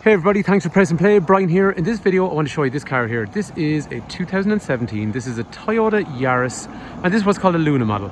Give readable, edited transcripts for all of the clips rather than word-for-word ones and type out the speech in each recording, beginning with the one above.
Hey everybody, thanks for pressing play. Brian here. In this video I want to show you this car here. This is a 2017, this is a Toyota Yaris, and this is what's called a Luna model.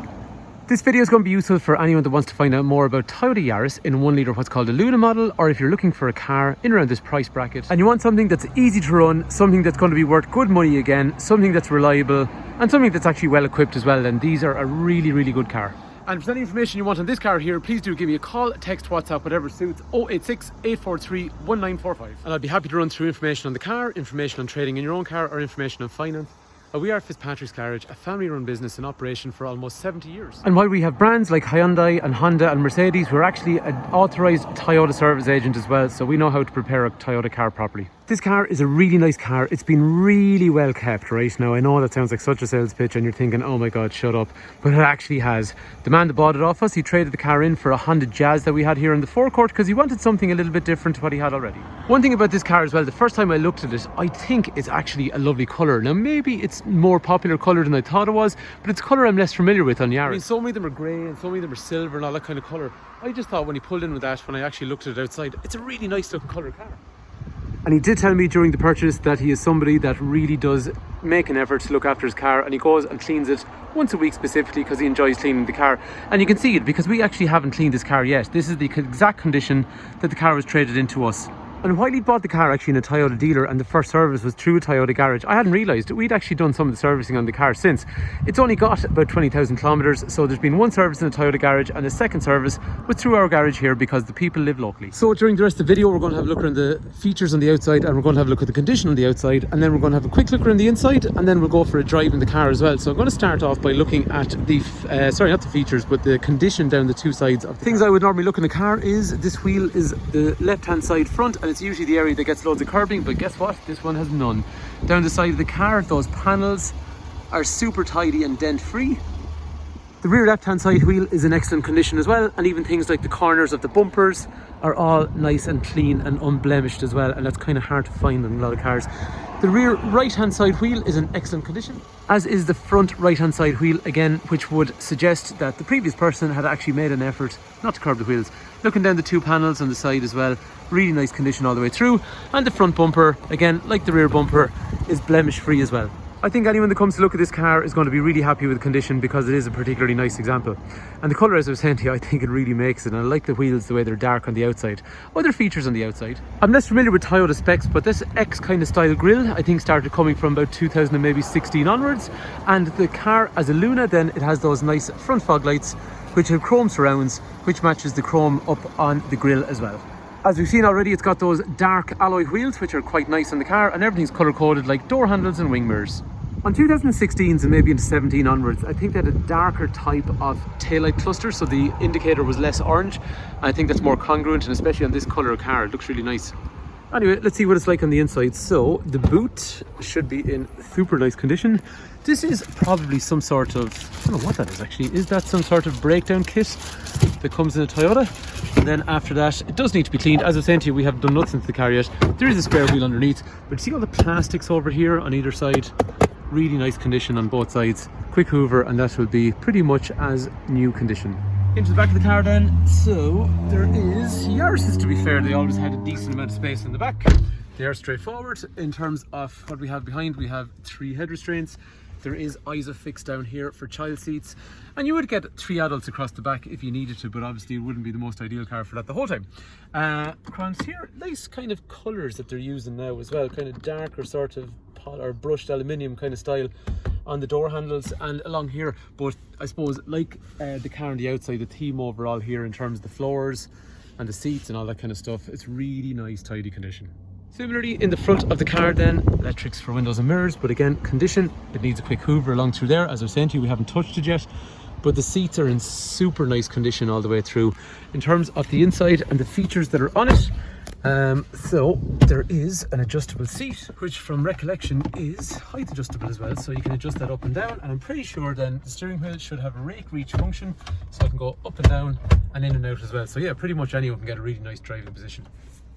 This video is going to be useful for anyone that wants to find out more about Toyota Yaris in 1 litre what's called a Luna model, or if you're looking for a car in around this price bracket and you want something that's easy to run, something that's going to be worth good money again, something that's reliable and something that's actually well equipped as well, then these are a really good car. And if there's any information you want on this car here, please do give me a call, text, WhatsApp, whatever suits, 086 843 1945. And I'll be happy to run through information on the car, information on trading in your own car, or information on finance. We are Fitzpatrick's Garage, a family-run business in operation for almost 70 years. And while we have brands like Hyundai and Honda and Mercedes, we're actually an authorised Toyota service agent as well, so we know how to prepare a Toyota car properly. This car is a really nice car. It's been really well kept right now. I know that sounds like such a sales pitch and you're thinking, oh my god, shut up, but it actually has. The man that bought it off us, he traded the car in for a Honda Jazz that we had here in the forecourt because he wanted something a little bit different to what he had already. One thing about this car as well, the first time I looked at it, I think it's actually a lovely colour. Now maybe it's more popular colour than I thought it was, but it's colour I'm less familiar with on Yaris. I mean, so many of them are grey and so many of them are silver and all that kind of colour. I just thought when he pulled in with that, when I actually looked at it outside, it's a really nice looking colour car. And he did tell me during the purchase that he is somebody that really does make an effort to look after his car, and he goes and cleans it once a week specifically because he enjoys cleaning the car. And you can see it because we actually haven't cleaned this car yet. This is the exact condition that the car was traded into us. And while he bought the car actually in a Toyota dealer and the first service was through a Toyota garage, I hadn't realised we'd actually done some of the servicing on the car since. It's only got about 20,000 kilometres, so there's been one service in a Toyota garage and the second service was through our garage here because the people live locally. So during the rest of the video we're going to have a look around the features on the outside, and we're going to have a look at the condition on the outside, and then we're going to have a quick look around the inside, and then we'll go for a drive in the car as well. So I'm going to start off by looking at the, not the features, but the condition down the two sides of the things. I would normally look in the car is this wheel is the left hand side front, and it's usually the area that gets loads of curbing, but guess what, this one has none. Down the side of the car, those panels are super tidy and dent free. The rear left hand side wheel is in excellent condition as well, and even things like the corners of the bumpers are all nice and clean and unblemished as well, and that's kind of hard to find in a lot of cars. The rear right hand side wheel is in excellent condition, as is the front right hand side wheel again, which would suggest that the previous person had actually made an effort not to curb the wheels. Looking down the two panels on the side as well, really nice condition all the way through, and the front bumper again, like the rear bumper, is blemish free as well. I think anyone that comes to look at this car is going to be really happy with the condition because it is a particularly nice example. And the colour, as I was saying to you, I think it really makes it, and I like the wheels the way they're dark on the outside. Other features on the outside, I'm less familiar with Toyota specs, but this X kind of style grille I think started coming from about 2016 onwards, and the car as a Luna then it has those nice front fog lights which have chrome surrounds which matches the chrome up on the grille as well. As we've seen already, it's got those dark alloy wheels which are quite nice on the car, and everything's colour coded like door handles and wing mirrors. On 2016s and maybe into 17 onwards, I think they had a darker type of taillight cluster, so the indicator was less orange. I think that's more congruent, and especially on this colour car, it looks really nice. Anyway, let's see what it's like on the inside. So the boot should be in super nice condition. This is probably some sort of, I don't know what that is actually. Is that some sort of breakdown kit that comes in a Toyota? And then after that, it does need to be cleaned. As I was saying to you, we haven't done nothing to the car yet. There is a spare wheel underneath, but see all the plastics over here on either side? Really nice condition on both sides. Quick hoover and that will be pretty much as new condition. Into the back of the car then. So there is Yaris, to be fair, they always had a decent amount of space in the back. They are straightforward. In terms of what we have behind, we have 3 head restraints. There is ISOFIX down here for child seats, and you would get 3 adults across the back if you needed to, but obviously it wouldn't be the most ideal car for that the whole time. Across here, nice kind of colours that they're using now as well, kind of darker sort of or brushed aluminium kind of style on the door handles and along here. But I suppose like the car on the outside, the theme overall here in terms of the floors and the seats and all that kind of stuff, it's really nice tidy condition. Similarly in the front of the car then, electrics for windows and mirrors, but again condition, it needs a quick hoover along through there. As I was saying to you, we haven't touched it yet, but the seats are in super nice condition all the way through. In terms of the inside and the features that are on it, so there is an adjustable seat, which from recollection is height adjustable as well, so you can adjust that up and down, and I'm pretty sure then the steering wheel should have a rake reach function, so I can go up and down and in and out as well. So yeah, pretty much anyone can get a really nice driving position.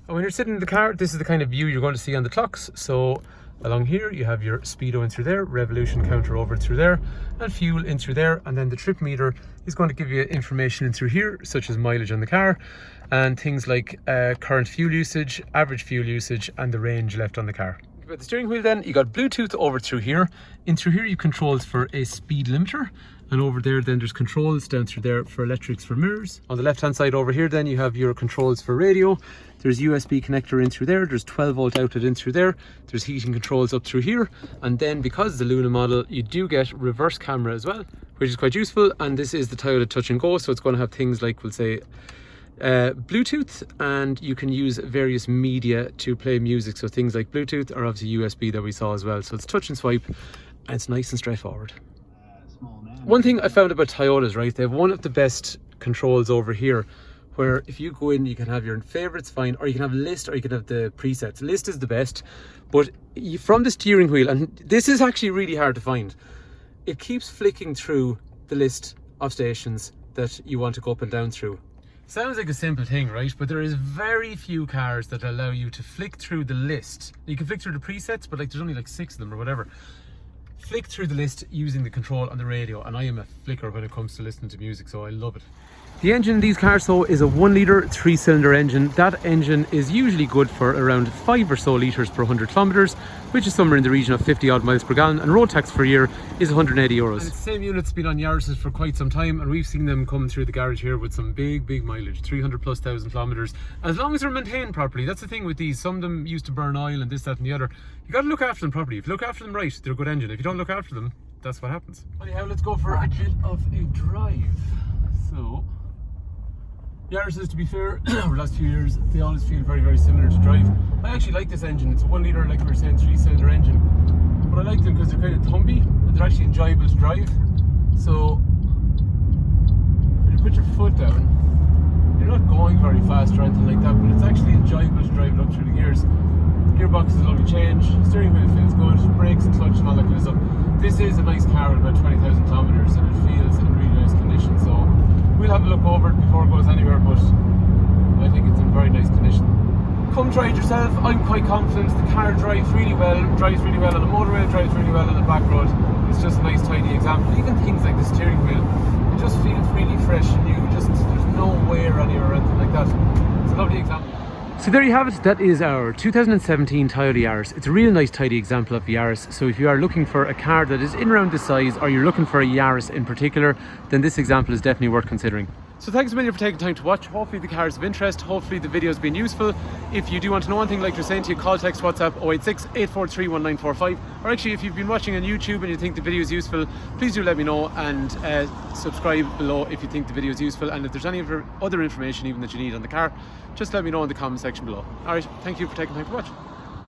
And when you're sitting in the car, this is the kind of view you're going to see on the clocks. So along here you have your speedo in through there, revolution counter over through there, and fuel in through there, and then the trip meter is going to give you information in through here such as mileage on the car, and things like current fuel usage, average fuel usage, and the range left on the car. About the steering wheel then, you got Bluetooth over through here. In through here you controls for a speed limiter, and over there then there's controls down through there for electrics for mirrors. On the left hand side over here then you have your controls for radio. There's USB connector in through there, there's 12 volt outlet in through there, there's heating controls up through here, and then because it's the Luna model you do get reverse camera as well, which is quite useful. And this is the Toyota Touch and Go, so it's going to have things like, we'll say, Bluetooth, and you can use various media to play music, so things like Bluetooth or obviously USB that we saw as well. So it's touch and swipe, and it's nice and straightforward. One thing I found about Toyotas, right, they have one of the best controls over here, where if you go in you can have your favorites, fine, or you can have list, or you can have the presets. List is the best, but from the steering wheel, and this is actually really hard to find, it keeps flicking through the list of stations that you want to go up and down through. Sounds like a simple thing, right? But there is very few cars that allow you to flick through the list. You can flick through the presets, but like there's only like 6 of them or whatever. Flick through the list using the control on the radio, and I am a flicker when it comes to listening to music, so I love it. The engine in these cars though is a 1 litre 3-cylinder engine. That engine is usually good for around 5 or so litres per 100 kilometres, which is somewhere in the region of 50 odd miles per gallon, and road tax per year is 180 euros. And it's the same unit's been on Yarises for quite some time, and we've seen them come through the garage here with some big mileage, 300 plus thousand kilometres, as long as they're maintained properly. That's the thing with these, some of them used to burn oil and this, that and the other. You got to look after them properly. If you look after them right, they're a good engine. If you don't look after them, that's what happens. Anyhow, let's go for a bit of a drive. So Yarises, to be fair, over the last few years, they always feel very similar to drive. I actually like this engine. It's a 1 litre, like we were saying, 3-cylinder engine. But I like them because they're kind of thumpy, and they're actually enjoyable to drive. So, when you put your foot down, you're not going very fast or anything like that, but it's actually enjoyable to drive it up through the gears. Gearbox is a lovely change, steering wheel feels good, brakes and clutch and all that kind of stuff. This is a nice car with about 20,000 kilometres, and it feels in really nice condition. So, we'll have a look over it before it goes anywhere, but I think it's in very nice condition. Come try it yourself. I'm quite confident. The car drives really well on the motorway, drives really well on the back road. It's just a nice tidy example. Even things like the steering wheel, it just feels really fresh and new. Just there's no wear on it or anything like that. It's a lovely example. So there you have it, that is our 2017 Toyota Yaris. It's a real nice tidy example of the Yaris. So if you are looking for a car that is in around this size, or you're looking for a Yaris in particular, then this example is definitely worth considering. So thanks a million for taking time to watch. Hopefully the car is of interest, hopefully the video has been useful. If you do want to know anything, like you're saying to you, call, text, WhatsApp 086 843 1945. Or actually, if you've been watching on YouTube and you think the video is useful, please do let me know, and subscribe below if you think the video is useful. And if there's any other information even that you need on the car, just let me know in the comment section below. Alright, thank you for taking time to watch.